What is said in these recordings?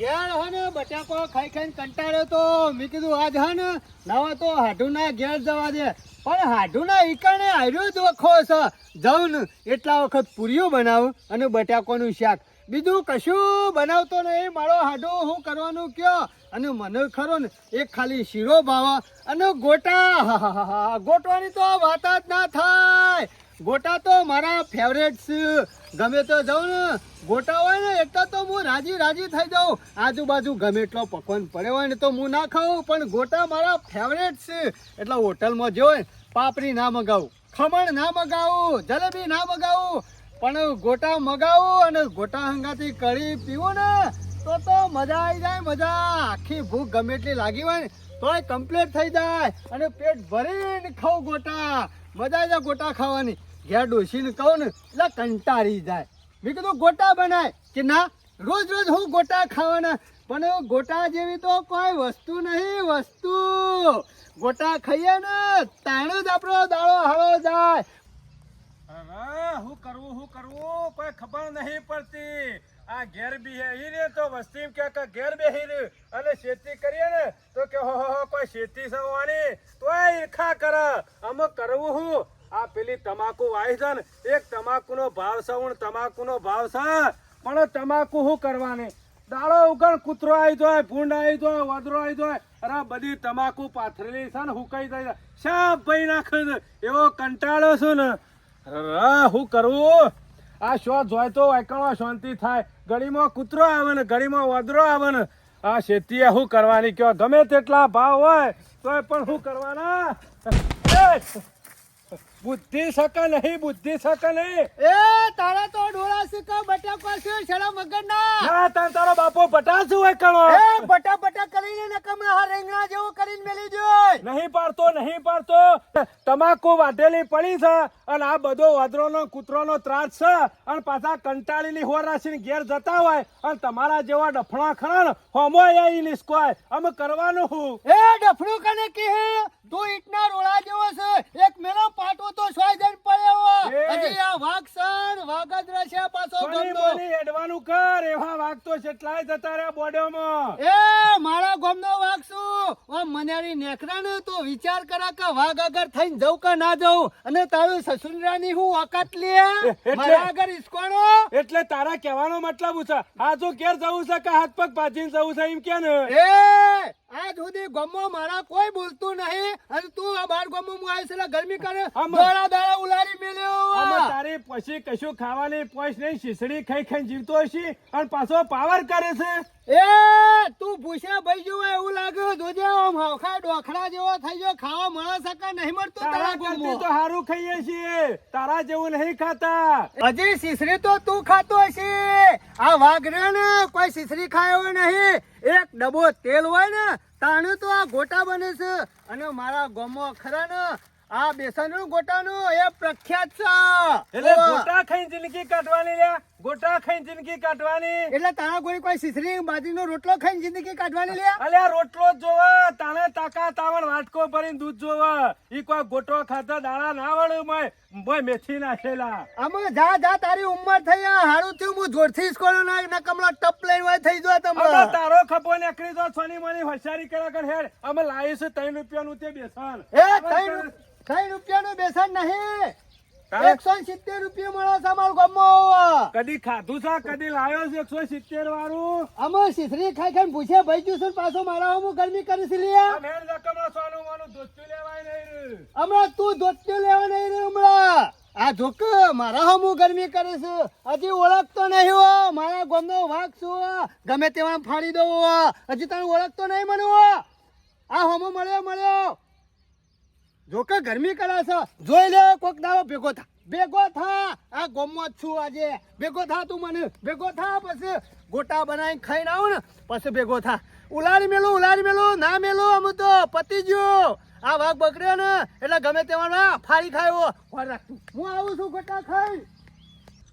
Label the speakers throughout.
Speaker 1: ઘેર હે ને બટાકો ખાઈ ખાઈને કંટાળ્યો તો મેં કીધું આજ હે ને નવા તો હાઢુના ઘેર જવા દે પણ હાઢુના ઈકાણે હાર્યો જ વખો છે જાઉં ને એટલા વખત પૂરીઓ બનાવું અને બટાકોનું શાક બીજું કશું બનાવતો નહીં મારો હાડો હું કરવાનું કયો અને મને ખરો ને એક ખાલી શીરો ભાવે અને ગોટા ગોટવાની તો વાત જ ના થાય ગોટા તો મારા ફેવરેટ છે ગમે તો જાઉં ને ગોટા હોય ને એટલે તો હું રાજી થઈ જાઉં આજુબાજુ ગમે એટલો પકવાન પડ્યો હોય ને તો હું ના ખાઉં પણ ગોટા મારા ફેવરેટ છે એટલે હોટલમાં જો પાપડી ના મગાવું ખમણ ના મગાવું જલેબી ના મગાવું પણ ગોટા મગાવું અને ગોટા હંગાથી કઢી પીવું ને તો મજા આવી જાય મજા આખી ભૂખ ગમે એટલી લાગી હોય ને તોય કમ્પ્લીટ થઈ જાય અને પેટ ભરીને ખાઉં ગોટા મજા આવી જાય ગોટા ખાવાની ઘેર ડોસીને કહું ને એટલે કંટાળી જાય મેં કીધું ગોટા બનાય કે ના રોજ હું ગોટા ખાવાના પણ ગોટા જેવી તો કોઈ વસ્તુ નહીં વસ્તુ ગોટા ખાઈએ ને તાણે જ આપણો દાડો હારો જાય
Speaker 2: હું કરવું કોઈ ખબર નહીં પડતી આ ઘેર બેહી રે તો વસ્તી કે ઘેર બેહી રે અને ખેતી કરીએ ને તો કે હો કોઈ ખેતી સવાની તોય ઈર્ખા કરે અમે કરવું હું આ પેલી તમાકુ વાઈ છે ને એક તમાકુનો ભાવ છે તમાકુનો ભાવ છે પણ તમાકુ શું કરવાની દાડો ઉગણ કૂતરો આવી જાય ભૂંડ આવી જાય વાદરો આવી જાય અરે બધી તમાકુ પાથરેલી છે ને હુકાઈ જાય શાપ ભાઈ નાખે એવો કંટાળો છું ને હું કરવું આ શો જોય તો વાયકણવા શાંતિ થાય ગળીમાં કૂતરો આવે ને ગળીમાં વાદરો આવે ને આ ખેતી શું કરવાની કયો ગમે તેટલા ભાવ હોય તોય પણ શું કરવાના બુદ્ધિ શકે નહીં
Speaker 1: એ તારા તો ડોળા શીખા બટાકો છે છેડા મગર ના
Speaker 2: તારો બાપો બટાસુ હોય કણો
Speaker 1: એ બટા કરીને નકમ આ રેંગણા જેવો કરીને મેલી જોય
Speaker 2: નહીં પાડતો તમાકુ વાઢેલી પડી છે અને આ બધો વાદરોનો કૂતરોનો ત્રાસ છે અને પાછા કંટાળીની હોર રાખીને ઘેર જતા હોય અને તમારા જેવા ડફણા ખરા ને હોમો આઈ નિસ્કોય અમે કરવાનું હું
Speaker 1: એ ડફણું કને કે દો ઈટના રોળા જેવો છે એક મેલો પાટો તો સોય જણ પડ્યો હજી આ વાઘ જ રહેશે પાછો ગમનો
Speaker 2: હેડવાનું કર એવા વાઘ તો કેટલાય જતા રહ્યા બોડોમાં
Speaker 1: એ મારા ગમનો વાઘ છું ઓ મન્યારી નેકરા ને તો વિચાર કરા કે વાઘ આગળ થઈને જઉં કે ના જઉં અને તારું સસુરાની હું વખત લે મારા આગળ ઈસકોણો
Speaker 2: એટલે તારા કહેવાનો મતલબ છે આ જો ઘેર જવું છે કે હાથ પગ ભાજીને જવું છે એમ કે ને
Speaker 1: એ આજ સુધી ગમો મારા કોઈ બોલતું નહીં અને તું આ બાર ગમો હું આવી છે ગરમી કરે દાડા ઉલારી મેલ્યો
Speaker 2: તારી પછી કશું ખાવાની પોઈસ નહીં શીસડી ખાઈ જીવતો હશે અને પાછો પાવર કરે છે
Speaker 1: એ તું ભૂસ્યા ભાઈ જેવો એવું લાગે જોજે આમ હવખા ડોખડા જેવો થઈ ગયો ખાવા મળે શકે નહીં મળતું
Speaker 2: તારા કરતી તો સારું ખાઈએ છીએ તારા જેવું નહીં ખાતા
Speaker 1: હજી શીસડી તો તું ખાતો હશે આ વાઘરે ને કોઈ શીસડી ખાયો નહીં એક ડબ્બો તેલ હોય ને તાણે તો આ ગોટા બને છે અને મારા ગોમો ખરા ને આ બેસનનું ગોટાનું એ પ્રખ્યાત છે
Speaker 2: એટલે ગોટા ખાઈને જિંદગી કાઢવાની લે ગોટા ખાઈને જિંદગી કાઢવાની
Speaker 1: એટલે તારા કોઈ શીસરી બાજરીનો રોટલો ખાઈને જિંદગી કાઢવાની લે
Speaker 2: અલ્યા રોટલો જ જોવા તાણે તાકા તાવણ વાટકો ભરીને દૂધ જોવા ઈ કોઈ ગોટો ખાતા દાડા ના વળે મોય મેથી નાખેલા
Speaker 1: આમાં જા તારી ઉંમર થઈ હારું થયું હું જોરથી સ્કોલો ના કમલા ટપ લઈને વાય થઈ જો તમે
Speaker 2: તારો ખપો નીકળી જો સોની મની હોશિયારી કર્યા કર હેડ અમે લાવીશું 3 રૂપિયાનું તે બેસન
Speaker 1: એ 3 રૂપિયાનું બેસન નહીં 170 રૂપિયા મળે છે અમાર ગામમાં
Speaker 2: કદી ખાધું છે કદી લાવ્યો છે 170 વાળું
Speaker 1: અમે શીસરી ખાઈ પૂછે ભાઈ જુસુન પાછો મારા હું ગરમી કરી છે લ્યા
Speaker 2: મેર રકમનો સોનું માનું દોસ્તી લેવાય નહીં
Speaker 1: હમણાં તું દોસ્તી લેવા નહીં રે હમણાં આ જોક મારા હું ગરમી કરે છે હજી ઓળખતો નહીં હો મારા ગામનો વાઘ છું ગમે તેવા ફાડી દઉં હજી તને ઓળખતો નહીં મને આ હોમો મળ્યો જોકે ગરમી કરે છે જોઈ લે કોક દાવો ભેગો થા આ ગોમમાં જ છું આજે ભેગો થા તું મને ભેગો થા પછી ગોટા બનાવીને ખાઈને આવું ને પછી ભેગો થા ઉલારી મેલું ના મેલું અમે તો પતી ગયો આ વાઘ બકડ્યો ને એટલે ગમે તેમાં ફાડી ખાયો હું આવું છું ગોટા ખાઈ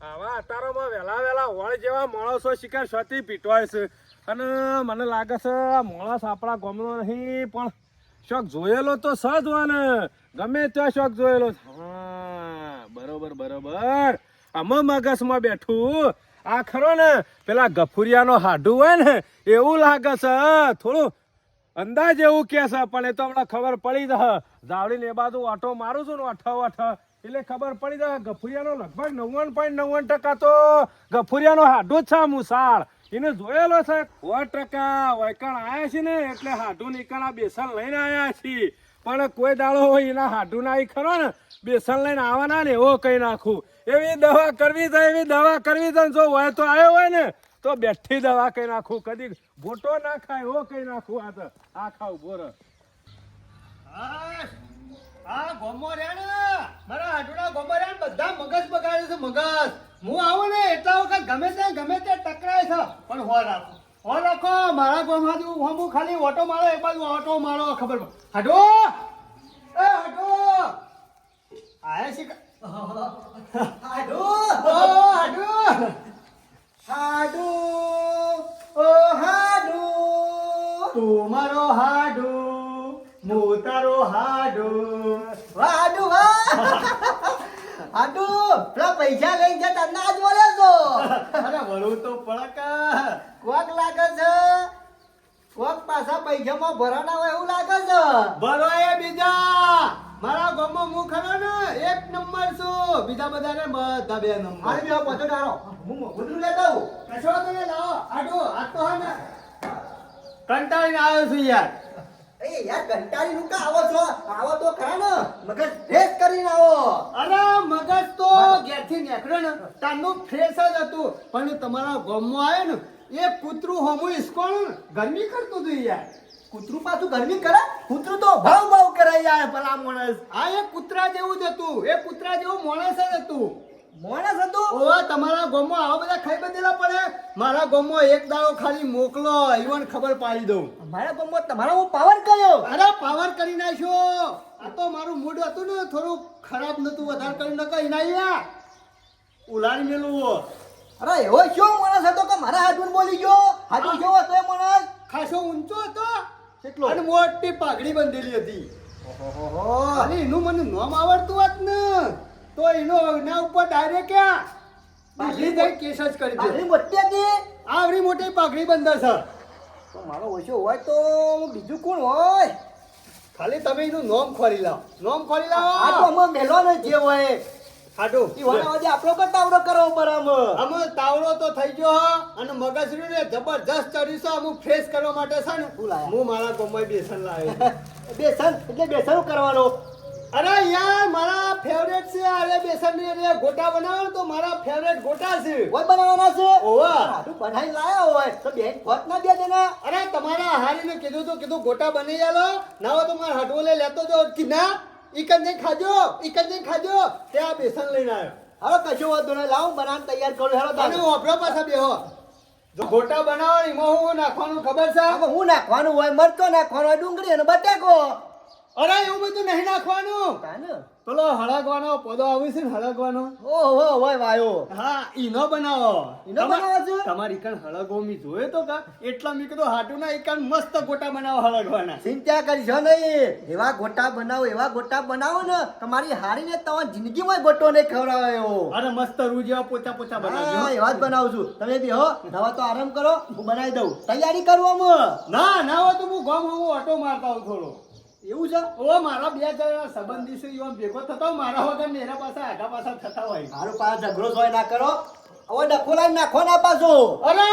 Speaker 2: આવા અતારોમાં વેલા વળ જેવા માણસો શિકાર શોધી પીટવાય છે અને મને લાગે છે આ માણસ આપણા ગામનો નહીં પણ શોખ જોયેલો તો સજવાને ગમે ત્યાં શોખ જોયેલો હા બરોબર અમે મગજમાં બેઠું આ ખરો ને પેલા ગફુરિયાનો હાડું હોય ને એવું લાગે છે થોડું અંદાજ એવું કે છે પણ એ તો હમણાં ખબર પડી જશે જાવડીને એ બાજુ ઓટો મારું છું ને અઠ એટલે ખબર પડી જાય ગફુરિયાનો લગભગ 99.99% તો ગફુરિયાનો હાડું જ છે મુસાળ એને જોયેલો છે 100% વૈકણ આયા છે ને એટલે હાડું નીકળા બેસન લઈને આયા છીએ પણ કોઈ દાડો હોય એના હાડું ના ખરો ને બેસન લઈને આવવાના ને એવો કઈ નાખું એવી દવા કરવી છે જો હોય તો આવ્યો હોય ને તો બેઠી દવા કઈ નાખું કદી ભોટો ના ખાય એવો કઈ નાખું આ ખાવ બોર
Speaker 1: આ ગોમો રહ્યા ને મારા હાડુના ગોમો રહ્યા ને બધા મગજ બગાડે છે મગજ હું આવું ને એટલા વખત ગમે તે ટકરાય છે પણ હો રાખો મારા ગોમાં હું ખાલી ઓટો મારો એક બાજુ ઓટો મારો ખબર હાડો એ હાડો આયા છે હાડો ઓ હાડો હાડો ઓ હાડો તું મારો હાડો હું તારો હાડો
Speaker 3: હાડુ હાડુ પેલા પૈસા લઈ જતા ના જ બોલે તો
Speaker 1: અરે વળું તો પડક
Speaker 3: કોક લાગે છે કોક પાછા પૈસામાં ભરાના હોય એવું લાગે છે
Speaker 1: ભરો એ બીજા મારા ગામમાં હું ખરો ને 1 નંબર છું બીજા બધાને બધા 2 નંબર
Speaker 3: મારે બી પહોંચો ડાળો હું ગુદરું લેતા આવું
Speaker 1: કશો તો ને લાવો આડો આ તો હે ને કંટાળીને આવ્યો છું યાર
Speaker 3: એ યાર કંટાળી નું કા આવો તો ખરા ને મગજ ફ્રેશ કરીને આવો
Speaker 1: અરે મગજ તો ઘેરથી નીકળ્યો ને તારનું ફ્રેશ જ હતું પણ તમારા ગામમાં આવ્યો ને એ કૂતરું હોમું ઈસકોણ ગરમી કરતું હતું યાર
Speaker 3: કૂતરું પાછું ગરમી કરે કૂતરું તો ભાવ કરે યાર ભલા માણસ
Speaker 1: આ એક કૂતરા જેવું જ હતું એ કૂતરા જેવું માણસ જ હતું
Speaker 3: માણસ હતું
Speaker 1: ઓવા તમારા ગામમાં આવા બધા ખાઈ બધેલા પડે મારા ગામમાં એક દાડો ખાલી મોકલો ઈવન ખબર પાડી દઉં
Speaker 3: મારા ગામમાં તમારા હું પાવર કર્યો
Speaker 1: અરે પાવર કરી નાખ્યો આ તો મારું મૂડ હતું ને થોડું ખરાબ નતું વધારે કરી નકઈ નાયા ઉલાડી મેલું
Speaker 3: અરે એવો શું માણસ હતો કે મારા હાડું બોલી ગયો હાડું કેવો હતો એ માણસ
Speaker 1: ખાસો ઊંચો હતો
Speaker 3: કેટલો
Speaker 1: અને મોટી પાઘડી બંધેલી હતી
Speaker 3: ઓહો
Speaker 1: અને એનું મને નામ આવડતું હોત ને તો એનો એના ઉપર ડાયરેક્ટ પાઘડી દઈ કેસ જ કરી દે
Speaker 3: આટલી મોટી હતી
Speaker 1: આવડી મોટી પાઘડી બંધર છે
Speaker 3: તો મારો ઓછો હોય તો બીજું કોણ હોય
Speaker 1: ખાલી તમે એનું નામ ખોરી લાવો
Speaker 3: આ તો અમે મેલો ને જે હોય
Speaker 1: હાડું
Speaker 3: ઈ વાના વાજે આપણો કર તાવડો કરો બરાબર
Speaker 1: અમે તાવડો તો થઈ ગયો હ અને મગજનું ને જબરજસ્ત ચડી છે અમુક ફ્રેશ કરવા માટે છે ને
Speaker 3: શું લાયા?
Speaker 1: હું મારા ગામમાં બેસન લાવ્યો
Speaker 3: બેસન એટલે બેસન કરવાનો
Speaker 1: અરે યાર મારા ફેવરેટ છે અરે બેસન ની ગોટા બનાવો તો મારા ફેવરેટ ગોટા છે
Speaker 3: કોઈ બનાવવાના છે
Speaker 1: ઓવા
Speaker 3: હાડું બનાવી લાયા હોય તો બેન ખોટ ના દે દેના
Speaker 1: અરે તમારા હારીને કીધું ગોટા બની આલો ના હોય તો મારા હાડવોલે લેતો જો કે ના ઈકન જઈ ખાજો ત્યાં બેસન લઈને આવ્યો
Speaker 3: હવે કશો વાંધો નહીં લાવું બનાવ તૈયાર કરો હેરો
Speaker 1: અને ઓપરો પાછા બેહો જો ગોટા બનાવો ને એમાં હું નાખવાનું ખબર છે
Speaker 3: હવે હું નાખવાનું હોય મરચો નાખવાનો હોય ડુંગળી અને બટાકો
Speaker 1: અરે એવું બધું નહીં નાખવાનું
Speaker 3: કાને
Speaker 1: પેલો હળગવાનો પદો આવે છે ને હળગવાનો
Speaker 3: ઓહો હોય વાયો
Speaker 1: હા ઈનો બનાવો
Speaker 3: ઈનો બનાવો છો?
Speaker 1: તમારી ઈકણ હળગવો મી જોયો તો કા એટલા મી કીધું હાટુના ઈકણ મસ્ત ગોટા બનાવો હળગવાના
Speaker 3: ચિંતા કરશો નહીં એવા ગોટા બનાવો ને તમારી હારીને તમારી જિંદગીમાં ગોટો નહીં ખવડાવ્યો
Speaker 1: અરે મસ્ત રૂ જેવા પોચા બનાવજો
Speaker 3: હા એવા જ બનાવું છું તમે બી હો નવા તો આરામ કરો હું બનાવી દઉં તૈયારી કરો અમે
Speaker 1: ના હોય તો હું ગામ ઓટો મારતા હોઉં થોડો
Speaker 3: એવું છે
Speaker 1: ઓ મારા બે જણા સંબંધી છે એવા ભેગો થતા હોય, મારા વગર ને એના પાસે આઘા પાછા થતા હોય.
Speaker 3: મારું પાસે ઝઘડો જોઈ ના કરો હવે ડખો લાઈ નાખો ના પાછો
Speaker 1: અરે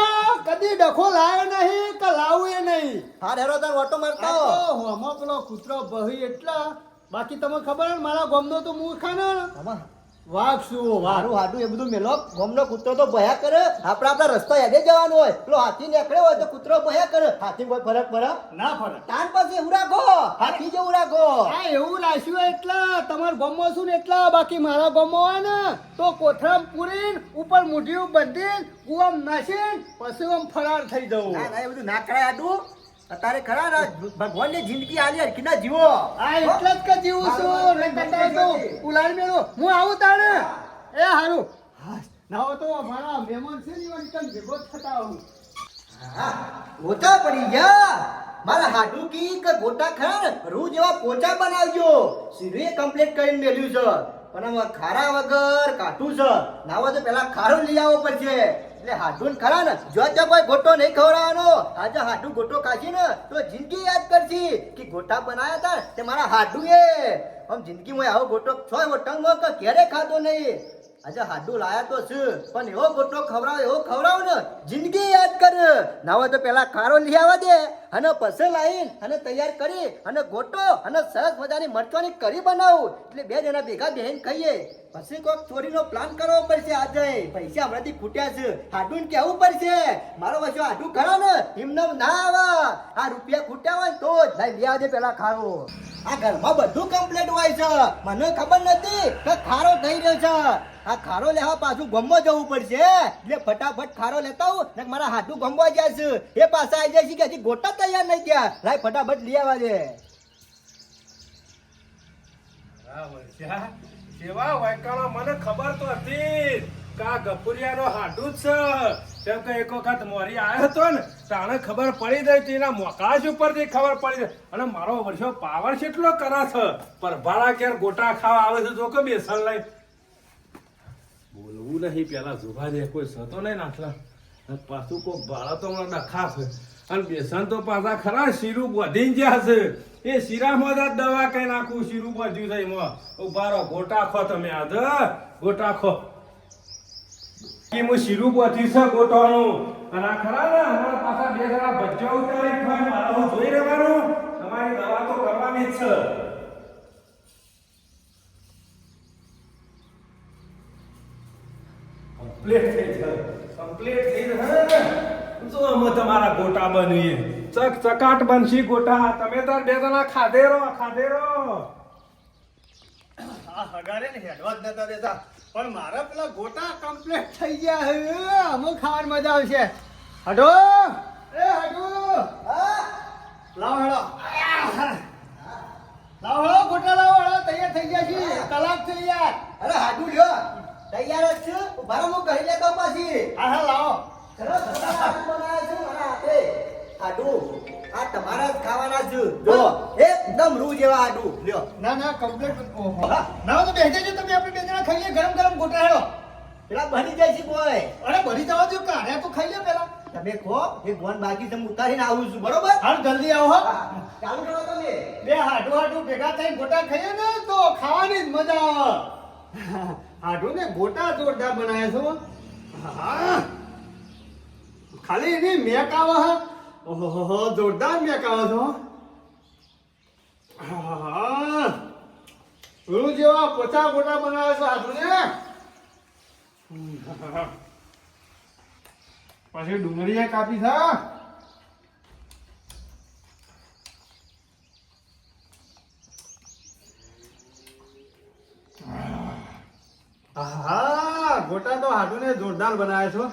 Speaker 1: કદી ડખો લાયો નહીં કે લાવું એ નહીં.
Speaker 3: હા હેરો તાર ઓટો મારતા હો
Speaker 1: આ તો હોમો પેલો કૂતરો બહી એટલા બાકી તમને ખબર હે ને મારા ગામનો તો મૂર્ખાનો
Speaker 3: આમાં
Speaker 1: વાઘ શું વાઘ.
Speaker 3: મારું હાડું એ બધું મેલો ગોમનો કૂતરો તો ભયા કરે આપણા રસ્તો હેડે જવાનો હોય પેલો હાથી નીકળ્યો હોય તો કૂતરો ભયા કરે હાથી કોઈ ફરક પડે
Speaker 1: ના ફરક.
Speaker 3: તાન પાસે એવું રાખો હાથી જેવું રાખો
Speaker 1: આ એવું રાખ્યું એટલા તમારા ગામમાં શું ને એટલા બાકી મારા ગામમાં હોય ને તો કોથરામ પૂરીને ઉપર મૂઢિયું બાંધીને કુવામ નાખીને પછી આમ ફરાર થઈ જવું.
Speaker 3: ના એ બધું ના કરાય હાડું અત્યારે ખરા ના ભગવાનની જિંદગી આલી હરખી ના જીવો
Speaker 1: આ એટલે જ કે જીવું છું ને કરતા તો ઉલાડી મેળો હું આવું તાણે એ હારું ના હોય તો મારા મહેમાન છે ને એવા તને ભેગો જ થતા આવું.
Speaker 3: ગોટા પડી ગયા મારા હાડું કી કે ગોટા ખરા ને રૂ જેવા પોચા બનાવજો સીધું કમ્પ્લીટ કરીને મેલ્યું છે પણ આમાં ખારા વગર કાઠું છે ના હોય તો પેલા ખારો લઈ આવવો પડશે એટલે હાડું ખરા ને જો કોઈ ગોટો નહીં ખવડાવવાનો આજે હાડું ગોટો ખાશી ને તો જિંદગી યાદ કરશી કે ગોટા બનાયા હતા તે મારા હાડું એ આમ જિંદગીમાં આવો ગોટો છોય વટંગમાં કે ક્યારે ખાધો નહીં આજે હાડું લાયા તો છે પણ એવો ગોટો ખવડાવ ને જિંદગી યાદ કર ના હોય તો પેલા ખારો લઈ આવવા દે અને પછી લાવીને અને તૈયાર કરી અને ગોટો અને સરસ મજાની મરચાની કઢી બનાવું એટલે બે જણા ભેગા બેહીને ખાઈએ પછી કોઈક ચોરીનો પ્લાન કરવો પડશે આજે પૈસા હમણાંથી ખૂટ્યા છે હાડું કેવું પડશે મારો વચ્ચે હાડું ખરા ને એમને ના આવા આ રૂપિયા ખૂટ્યા હોય તો જ લઈ લે આવજે પેલા ખારો આ ઘરમાં બધું કમ્પ્લીટ હોય છે મને ખબર નથી કે ખારો થઈ રહ્યો છે આ ખારો લેવા પાછું ગમવા જવું પડશે એટલે ફટાફટ ખારો લેતા આવું ને મારા હાથું ગમવા જાય છે એ પાછા આવી જાય છે કે હજી ગોટા તૈયાર નહીં થયા લાય ફટાફટ લઈ આવવા દે
Speaker 2: કેવા વાયકાળો મને ખબર તો હતી કે આ ગફુરિયાનો હાડું જ છે કેમ કે એક વખત મોરી આવ્યો હતો ને તાણે ખબર પડી ગઈ હતી એના મોકાશ ઉપરથી ખબર પડી ગઈ અને મારો વર્ષો પાવર કેટલો કરે છે પર ભાડા ક્યારે ગોટા ખાવા આવે છે જો કે બેસન લઈ બોલવું નહીં પેલા જુભા દે કોઈ સતો નહીં નાખલા પાછું કોઈ ભાડા તો મને ડખા છે અને બેસન તો પાછા ખરા શીરું વધી ગયા છે એ શીરામાં જ દવા કઈ નાખું શીરું બધું થઈ એમાં ઉભા રહો ગોટા ખો તમે આજ ગોટા ખો હું શીરું બધી છે ગોટાનું અને આ ખરા ને અમારા પાછા બે જણા ભજ્જો ઉતારી ખાય મારું જોઈ રહેવાનું તમારી દવા તો કરવાની જ છે કમ્પ્લીટ થઈ જશે જો અમે તમારા ગોટા બનીએ ચકાટ બનશી ગોટા તમે તાર બે જણા ખાધે રહો
Speaker 1: આ હગારે ને હેડવા જ નતા દેતા પણ મારા પેલા ગોટા કમ્પ્લીટ થઈ ગયા હે અમુક ખાવાની મજા આવશે હડો એ હડો લાવ હેડો ગોટા લાવો હેડો તૈયાર થઈ ગયા છે કલાક થઈ યાર
Speaker 3: અરે હાડું લ્યો તૈયાર જ છે ઉભા રહો હું કરી લેતો પાછી
Speaker 1: હા લાવો
Speaker 3: ચલો હાડું બનાવ્યા છે મારા હાથે હાડું આ તમારા જ ખાવાના છે જો એકદમ રૂ જેવા હાડું લ્યો
Speaker 1: ના કમ્પ્લીટ ઓહો ના તો બેસી જજો તમે આપણે બે જણા ખાઈએ ગરમ ગોટા હેડો
Speaker 3: પેલા બની જાય છે બોય
Speaker 1: અરે બની જવા દો કાઢે તો ખાઈ લે પેલા
Speaker 3: તમે કહો એ ગોન બાકી તમે ઉતારીને આવું છું બરોબર
Speaker 1: હાલ જલ્દી આવો હો
Speaker 3: ચાલુ કરો તમે
Speaker 1: બે હાડું ભેગા થઈને ગોટા ખાઈએ ને તો ખાવાની જ મજા આવે હાડું ને ગોટા જોરદાર બનાવ્યા છો હા ખાલી એની મેક આવે હે ઓહો જોરદાર મેક આવે છો હા રૂ જેવા પોચા ગોટા બનાવ્યા છો હાડું ને પછી ડુંગળી કાપી છે હા ગોટા તો હાડું ને જોરદાર બનાવે છો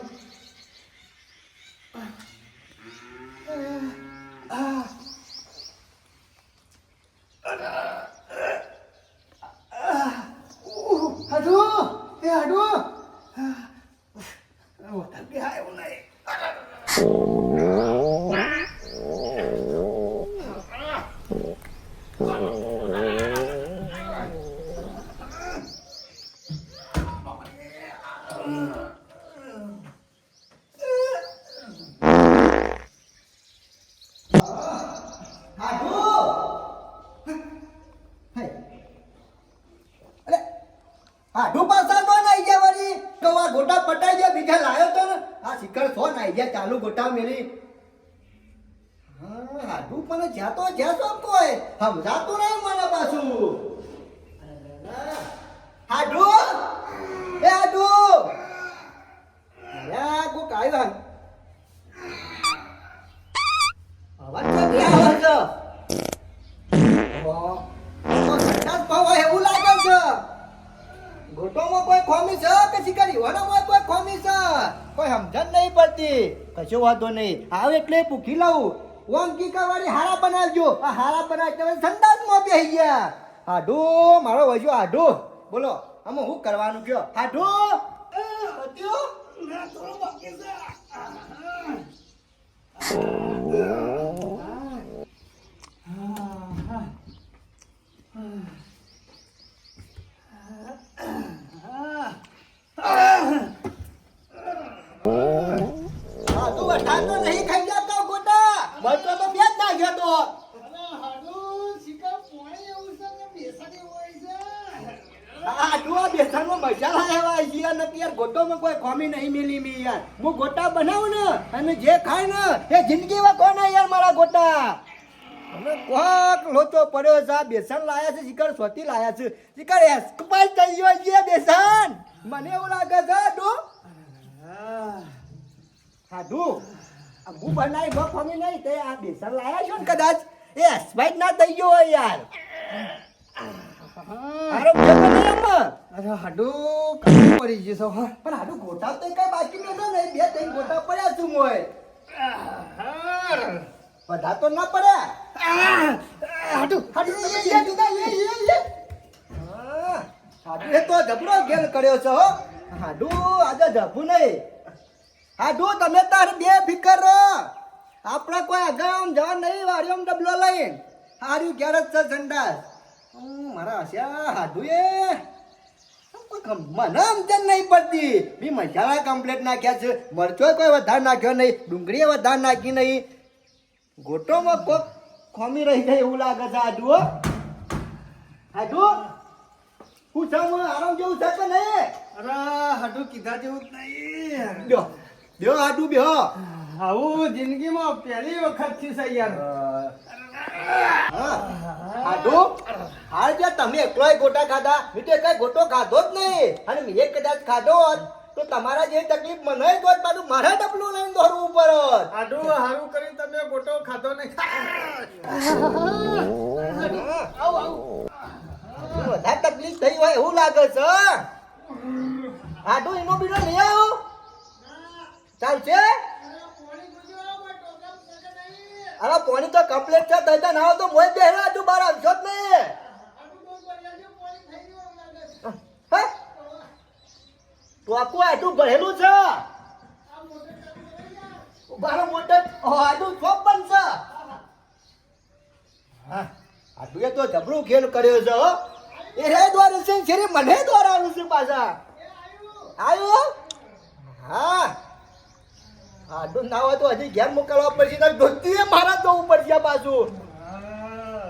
Speaker 3: હાડું પાછા તો નાઈ ગયા વળી તો આ ગોટા પટાઈ ગયા બીજા લાયો તો ને આ શિખર છો નાઈ ગયા ચાલુ ગોટા મેલી હા હાડું પણ જ્યાં તો કોઈ સમજાતું નહીં મને પાછું હાડું એ હાડું અરે કોક આવ્યો અવાજ તો ગયા છે ઓ સંડાસ ભાવ એવું લાગે છે ગોટોમાં કોઈ ખોમી છે કે શિકારી વાળામાં કોઈ ખોમી છે કોઈ સમજણ નહીં પડતી કશો વાંધો નહીં આવે એટલે પૂછી લાવું ઓંકી કાવાળી હારા બનાવજો આ હારા બનાવી તમે સંડાસમાં બેસી ગયા હાડો મારો વજુ હાડો બોલો આમાં શું કરવાનું કયો હાડો બત્યો ના થોડો બાકી છે મરચો તો બે જ નાખ્યો તો
Speaker 1: હાડું શિકાર પોણી એવું છે કે બેસન એવું હોય છે.
Speaker 3: હાડું આ બેસનમાં મસાલા એવા છે યાર નથી યાર ગોટોમાં કોઈ ખોમી નહીં મેલી મી યાર હું ગોટા બનાવું ને અને જે ખાય ને એ જિંદગીમાં કોને યાર મારા ગોટા અમે કોક લોચો પડ્યો છે આ બેસન લાયા છે શિકાર સ્વતી લાયા છે શિકાર એક્સપાયર થઈ ગયો છે બેસન મને એવું લાગે છે હાડું હું બનાવી બો ખમી નહીં તે આ બેસન લાયા છો ને કદાચ એ એક્સપાયર ના થઈ ગયો હોય યાર અરે
Speaker 1: હાડું કાઢી પડી જશે હા.
Speaker 3: પણ હાડું ગોટા તો કઈ બાકી નતો ને બે ત્રણ ગોટા પડ્યા છું મોય બધા તો ના પડ્યા હાડું હાડું એ તો જબરો ગેલ કર્યો છે હો હાડું આજે જબું નહીં હાડું તમે તાર બે ફિકર રહો આપણે કોઈ અગામ જવા નહીં વાડીઓ ડબલો લઈને હાડું ઘેર જ છે સંડાસ મારા હસ્યા હાડું એ મને સમજણ નહીં પડતી બી મસાલા કમ્પ્લીટ નાખ્યા છે મરચો કોઈ વધારે નાખ્યો નહીં ડુંગળી વધારે નાખી નહીં ગોટોમાં કોક ખોમી રહી જાય એવું લાગે છે હાડું હો હાડું હું છે આરામ જેવું છે કે નહીં
Speaker 1: અરે હાડું કીધા જેવું જ નહીં.
Speaker 3: બ્યો બ્યો હાડું બ્યો
Speaker 1: આવું જિંદગીમાં પહેલી વખત થી છે યાર.
Speaker 3: હાડું હાલ જે તમે એકલોય ગોટા ખાધા મેં તો કઈ ગોટો ખાધો જ નહીં અને મેં કદાચ ખાધો હોત તો તમારા જે તકલીફ મને જ હોત પાછું મારે ડબલું લઈને દોડવું ઉપર હોત
Speaker 1: હાડું હારું કરીને તમે ગોટો ખાધો નહીં.
Speaker 3: વધારે તકલીફ થઈ હોય એવું લાગે છે હાડું એનો બીજો લઈ આવો ચાલશે અરે પોણી તો કમ્પ્લીટ છે તઈ ના તો મોય બેહરા તું બાર આવશો જ નહીં હે તો આખું આટું ભરેલું છે બારો મોટો આટું ચોપ બનશે હા આટું એ તો જબરું ખેલ કર્યો છે હો એ રે દ્વારે છે શરી મને દોરાવું છે પાછા આયો હા આટું ના હોય તો હજી ઘેર મોકલવા પડશે ને ધોતી મારા જવું પડશે પાછું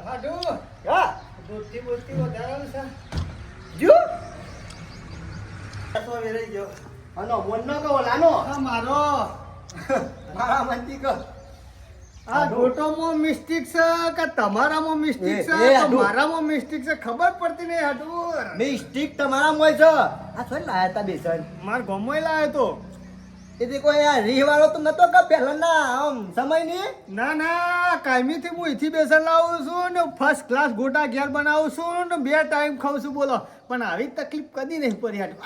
Speaker 1: હાડું
Speaker 3: હા
Speaker 1: દૂધથી બોધથી વધારે છે.
Speaker 3: જો
Speaker 1: તો વેરાઈ ગયો.
Speaker 3: આનો મોનનો કહો નાનો
Speaker 1: આ મારો
Speaker 3: મારા મનથી કહો
Speaker 1: આ ગોટોમાં મિસ્ટેક છે કે તમારામાં મિસ્ટેક છે
Speaker 3: એ
Speaker 1: કે
Speaker 3: હાડું.
Speaker 1: મારામાં મિસ્ટેક છે ખબર પડતી નહીં હાડું.
Speaker 3: મિસ્ટેક તમારા મોય છે આ થોડી લાયા તા બેસન
Speaker 1: માર ગમોય લાયો તો.
Speaker 3: એટલે કોઈ આ રીહ વાળો તો નતો કે પહેલાના આમ સમયની
Speaker 1: ના ના કાયમીથી હું અહીંથી બેસન લાવું છું ને ફર્સ્ટ ક્લાસ ગોટા ઘેર બનાવું છું ને 2 ટાઈમ ખાઉં છું બોલો પણ આવી તકલીફ કદી નહીં પડી હાડું.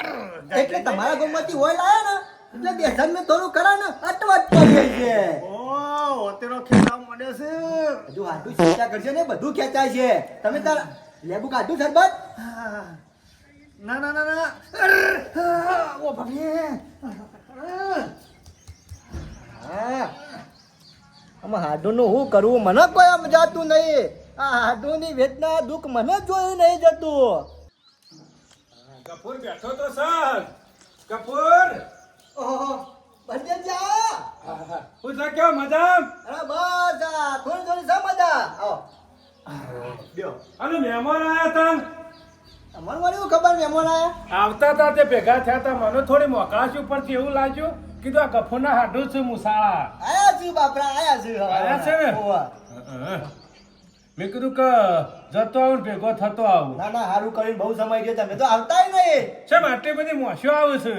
Speaker 3: એટલે તમારા ગામમાંથી હોય લાયા ને એટલે બેસન મેં થોડું કરા ને અટવટ પડી છે
Speaker 1: ઓ ઓતેરો ખેલાવ મળે છે.
Speaker 3: હજુ હાથું ચિંતા કરશે ને બધું ખેંચાય છે તમે તાર લેબુ કાઢું સરબત
Speaker 1: ના ના ના ના ઓ ભાભી
Speaker 3: હા આમાં હાડુનું શું કરવું મને કોઈ આમ જાતું નહીં આ હાડુની વેદના દુઃખ મને જોયું નહીં જતું
Speaker 2: કપૂર બેઠો તો સર કપૂર
Speaker 3: ઓહો બંને જા
Speaker 2: હું છે કેવો મજા
Speaker 3: અરે બસ આ થોડી થોડી સમજા આવો બ્યો
Speaker 2: અને મહેમાન આયા તા
Speaker 3: અમાર મને એવું ખબર મહેમાન આયા
Speaker 2: આવતા હતા તે ભેગા થયા હતા મને થોડી મોકળાશ ઉપરથી એવું લાગ્યું કીધું આ ગફોના હાડું છે મુસાળા
Speaker 3: આયા છું બાપરા આયા છું
Speaker 2: આયા છે ને?
Speaker 3: ઓવા.
Speaker 2: મેં કીધું કે જતો આવું ને ભેગો થતો આવું
Speaker 3: ના ના હારું કરીને બહુ સમય ગયો તમે તો આવતાય નહીં
Speaker 2: છે આટલી બધી મોશો આવે છે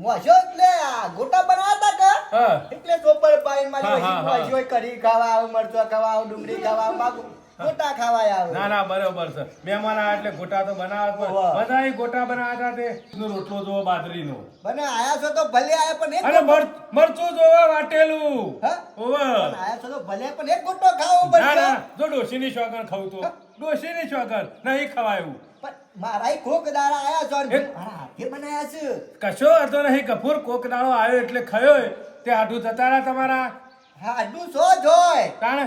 Speaker 3: મોશો એટલે આ ગોટા બનાવતા કા
Speaker 2: હા
Speaker 3: એટલે ચોપર પાઈ મારી
Speaker 2: હા, હા,
Speaker 3: વહી મોશો કરી ખાવા આવું મરચો ખાવા આવું ડુંગળી ખાવા આવું બાકુ ગોટા ખાવા આવે
Speaker 2: ના ના બરોબર છે મહેમાન આયા એટલે ગોટા તો બનાવવા
Speaker 3: વાહ.
Speaker 2: બધા ગોટા બનાવતા તે નો રોટલો જોવો બાજરીનો
Speaker 3: બને આયા છો તો ભલે આયા પણ એક
Speaker 2: અરે મરચું જોવો વાટેલું
Speaker 3: હા?
Speaker 2: ઓવે
Speaker 3: પણ આયા છો તો ભલે પણ એક ગોટો ખાવો
Speaker 2: ના
Speaker 3: પડશે
Speaker 2: ના જો ડોશીની શોગન ખાવું તો ડોશીની શોગન નહીં ખવાયું
Speaker 3: પણ મારા કોક દાડા આયા છો અને
Speaker 2: એક-
Speaker 3: મારા હાથે બનાયા છે
Speaker 2: કશો અર્થો નહીં કપૂર કોક દાડો આવ્યો એટલે ખાયો તે આઢું જતા રહ્યા તમારા
Speaker 3: હાડું સો જોય
Speaker 2: તાણે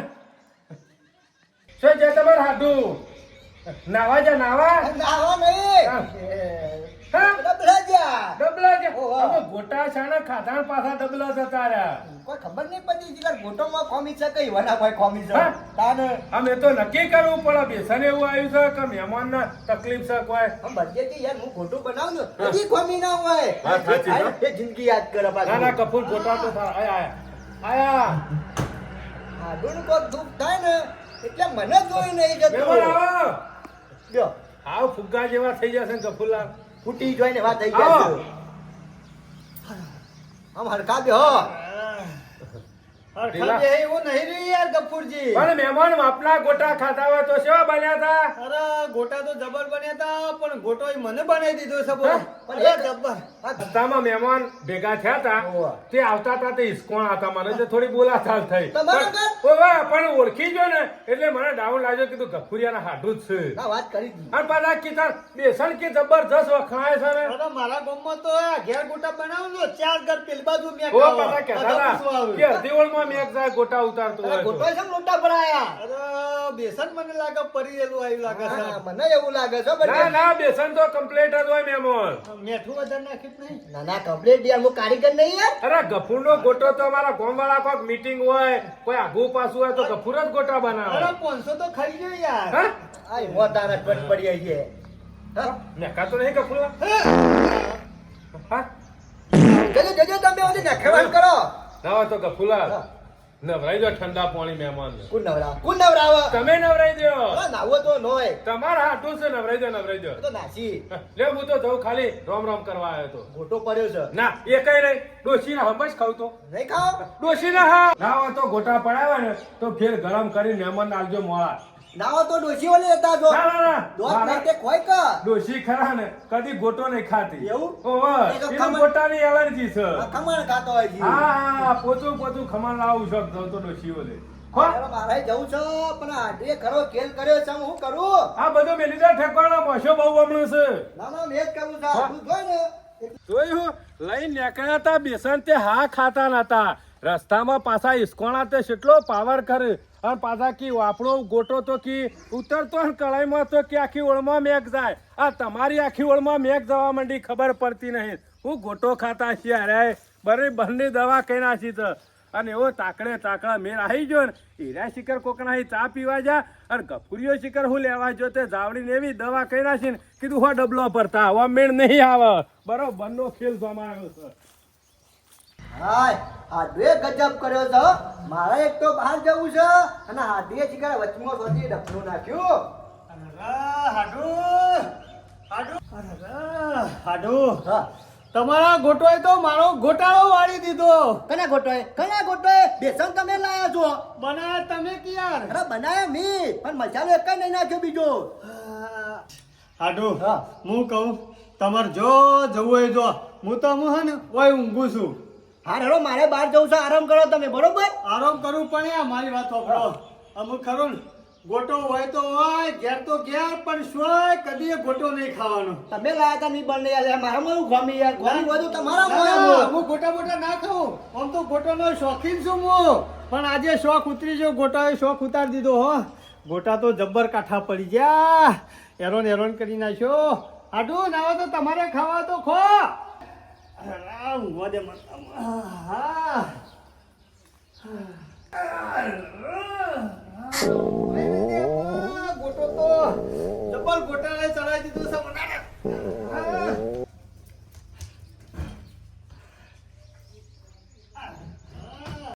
Speaker 2: શું છે તમારે હાડું નાવા જા નાવા
Speaker 3: નાવા નહીં
Speaker 2: હા. હા?
Speaker 3: ડબલા જ્યાં.
Speaker 2: ડબલા કે
Speaker 3: ઓહો.
Speaker 2: અમે ગોટા છાના ખાધા ને પાછા ડબલા જતા રહ્યા.
Speaker 3: કોઈ ખબર નહીં પડતી જીગર ગોટોમાં કોમી છે કઈ વના ભાઈ કોમી છે
Speaker 2: હા?
Speaker 3: તાન
Speaker 2: અમે તો નક્કી કરવું પડે બેસન એવું આવ્યું છે કે મહેમાન ના તકલીફ છે કોઈ.
Speaker 3: આમ બધેથી યાર હું ખોટું બનાવું ને હજી કોમી ના હોય
Speaker 2: વાત સાચી છે.
Speaker 3: એ જિંદગી યાદ કરે
Speaker 2: ના ના
Speaker 3: પાછું
Speaker 2: કપૂર ગોટા તો આયા આયા
Speaker 3: હાડું કોક દુઃખ થાય ને એટલે મને જોઈ નહીં જતું
Speaker 2: મહેમાન આવો
Speaker 3: જો
Speaker 2: આવ ફુગ્ગા જેવા થઈ જશે ને કપૂરલાલ.
Speaker 3: ફૂટી જોઈને વાત થઈ ગયા
Speaker 2: આવો.
Speaker 3: છે આમ હરખા બે હો
Speaker 1: હરખા બે એવું નહીં રહ્યું યાર ગફુરજી.
Speaker 2: પણ મહેમાન આપના ગોટા ખાધા હોય તો સેવા બન્યા હતા.
Speaker 1: અરે ગોટા તો જબર બન્યા હતા પણ ગોટો ઈ મને બનાવી દીધો છે બોલો.
Speaker 3: પણ
Speaker 1: અરે
Speaker 3: એક-
Speaker 1: જબર.
Speaker 2: રસ્તામાં મહેમાન ભેગા થયા હતા
Speaker 3: ઓવા.
Speaker 2: તે આવતા હતા તે હિસકોણ હતા મને તો થોડી બોલાચાલ થઈ
Speaker 3: તમારા
Speaker 2: પણ- ઓવા, પણ ઓળખી ગયો ને એટલે મને ડાઉન લાગ્યો કીધું ગફુરિયાના હાડું જ છે
Speaker 3: ના વાત કરી દી
Speaker 2: અને પાછા કીધા બેસણ કે જબરજસ્ત વખણાય છે ને
Speaker 1: અરે મારા ગામમાં તો આ ઘેર ગોટા બનાવું ને 4 ઘર પેલી બાજુ મેં
Speaker 2: ઓ
Speaker 1: ખાવા.
Speaker 2: પાછા કહેતા
Speaker 1: આ તો પૂછવા
Speaker 2: હતા કે
Speaker 1: આવ્યું.
Speaker 2: અડધી ઓળમાં મેઘ જાય ગોટા ઉતારતો
Speaker 3: અરે
Speaker 2: હોય તો.
Speaker 3: ગોટો છે ને લોટા ભરાયા
Speaker 1: અરે બેસન મને લાગે પરી એલું આવ્યું લાગે
Speaker 3: હા,
Speaker 1: છે.
Speaker 3: મને એવું લાગે છે
Speaker 2: ના
Speaker 3: બધે
Speaker 2: ના બેસન તો કમ્પ્લીટ જ હોય મહેમાન.
Speaker 1: મેઠું વધારે નાખ્યું જ નહીં.
Speaker 3: ના ના કમ્પ્લીટ યાર હું કારીગર નહીં યાર
Speaker 2: અરે ગફુરનો ગોટો તો અમારા ગામવાળા કોઈક મીટિંગ હોય કોઈ આઘું પાછું હોય તો ગફુર જ ગોટા બનાવે.
Speaker 1: અરે 500 તો ખાઈ ગયો યાર.
Speaker 2: હા?
Speaker 3: આય મોટાના પટ પડી છે હા
Speaker 2: મેકા તો નહીં ગફુર. હા?
Speaker 3: જજો જજો તમે ઓલી નખેવાન કરો
Speaker 2: ના હોય તો ગફુલા
Speaker 3: હા.
Speaker 2: નવરાઈ દો ઠંડા પાણી મહેમાન
Speaker 3: કોણ નવરાવે
Speaker 2: તમે નવરાઈ દો.
Speaker 3: અરે નાવો તો નોય
Speaker 2: તમારા હાટું છે નવરાઈ દો નવરાઈ દો.
Speaker 3: એ તો નાસી
Speaker 2: લે હું તો જઉં ખાલી રોમ રોમ કરવા આવ્યો તો.
Speaker 3: ગોટો પડ્યો છે
Speaker 2: ના એ કઈ નહીં ડોશીના હંબજ ખાવ તો
Speaker 3: નહીં ખાઓ
Speaker 2: ડોશીના હા ના હોય તો ગોટા પડાવે ને તો ફેર ગરમ કરી મહેમાન આલજો મોળા.
Speaker 3: નાવો તો ડોશી ઓલે હતા જો
Speaker 2: ના ના ના
Speaker 3: દોત
Speaker 2: મારા
Speaker 3: નહીં તે ખોય કા
Speaker 2: ડોશી ખરા ને કદી ગોટો નહીં ખાતી.
Speaker 3: એવું?
Speaker 2: ઓહો,
Speaker 3: એ તો
Speaker 2: એને
Speaker 3: ખમણ-
Speaker 2: ગોટાની એલર્જી છે.
Speaker 3: ખમણ ખાતો હોય જી
Speaker 2: હા પોતું પોતું ખમણ લાવું છો જઉં તો ડોશી ઓલે. હો?
Speaker 3: અરે મારે જવું છે પણ આડે ખરો ખેલ કર્યો છે હું કરું
Speaker 2: આ બધું મેલી દે ઠેકવાનો મોશો બહુ બમણું છે.
Speaker 3: ના ના મેં જ કરું છું
Speaker 2: હા.
Speaker 3: તું જોઈ ને
Speaker 2: જોયું લઈને નીકળ્યા હતા બેસન તે હા ખાતા નતા રસ્તામાં પાછા ઇસ્કોણા તે કેટલો પાવર કરે અને પાછા કી આપણો ગોટો તો કી ઉતરતો ને કળાઈમાં તો કે આખી ઓળમાં મેઘ જાય આ તમારી આખી ઓળમાં મેઘ જવા માંડી ખબર પડતી નહીં હું ગોટો ખાતા છીએ અરે બરે બંને દવા કઈ નાખી છે અને એવો તાકડે તાકડા મેર આવી ગયો ને હીરા શિખર કોકના ચા પીવા જા અને ગફુરીઓ શિખર હું લેવા જો તે જાવડીને એવી દવા કઈ નાખી ને કીધું હો ડબલો ભરતા હવા મેળ નહીં આવે બરોબર નો ખેલ જમાયો છે.
Speaker 3: હાય હાડવે ગજબ કર્યો છે હો. મારે એક તો બહાર જવું છે અને હાડવે શિકાર વચમાં સુધી ડફનું નાખ્યું
Speaker 1: અરે હાડું. અરે હાડું.
Speaker 3: હા
Speaker 1: તમારા ગોટોએ તો મારો ગોટાળો વાળી દીધો.
Speaker 3: કના ગોટોએ બેસન તમે લાયા છો
Speaker 1: બનાયા તમે કે યાર.
Speaker 3: અરે બનાયા મી પણ મસાલો એક નહીં નાખ્યો બીજો
Speaker 1: હાડું.
Speaker 3: હા.
Speaker 1: હું કહું તમારે જો જવું હોય જો હું તો હું હે ને ઓય ઊંઘું છું.
Speaker 3: હા હેડો મારે બહાર જવું છે આરામ કરો તમે બરોબર
Speaker 1: આરામ કરવું પડે આ મારી વાત સાંભળો. અમુક ખરું ને ગોટો હોય તો હોય ઘેર તો ઘેર પણ શું કદી એ ગોટો નહીં ખાવાનો.
Speaker 3: તમે લાયા હતા નહીં બને યાર મારા માં ગમી યાર ગમી બધું તમારા
Speaker 1: ના, ના,
Speaker 3: માં
Speaker 1: હું ગોટા બોટા ના ખાઉં. આમ તો ગોટાનો શોખીન છું હું પણ આજે શોખ ઉતરી ગયો ગોટાએ શોખ ઉતારી દીધો હો. ગોટા તો જબ્બર કાઠા પડી ગયા હેરોન કરી નાખ્યો. આડું ના હોય તો તમારે ખાવા તો ખો. અરે, ઊંઘવા દે મને. હા.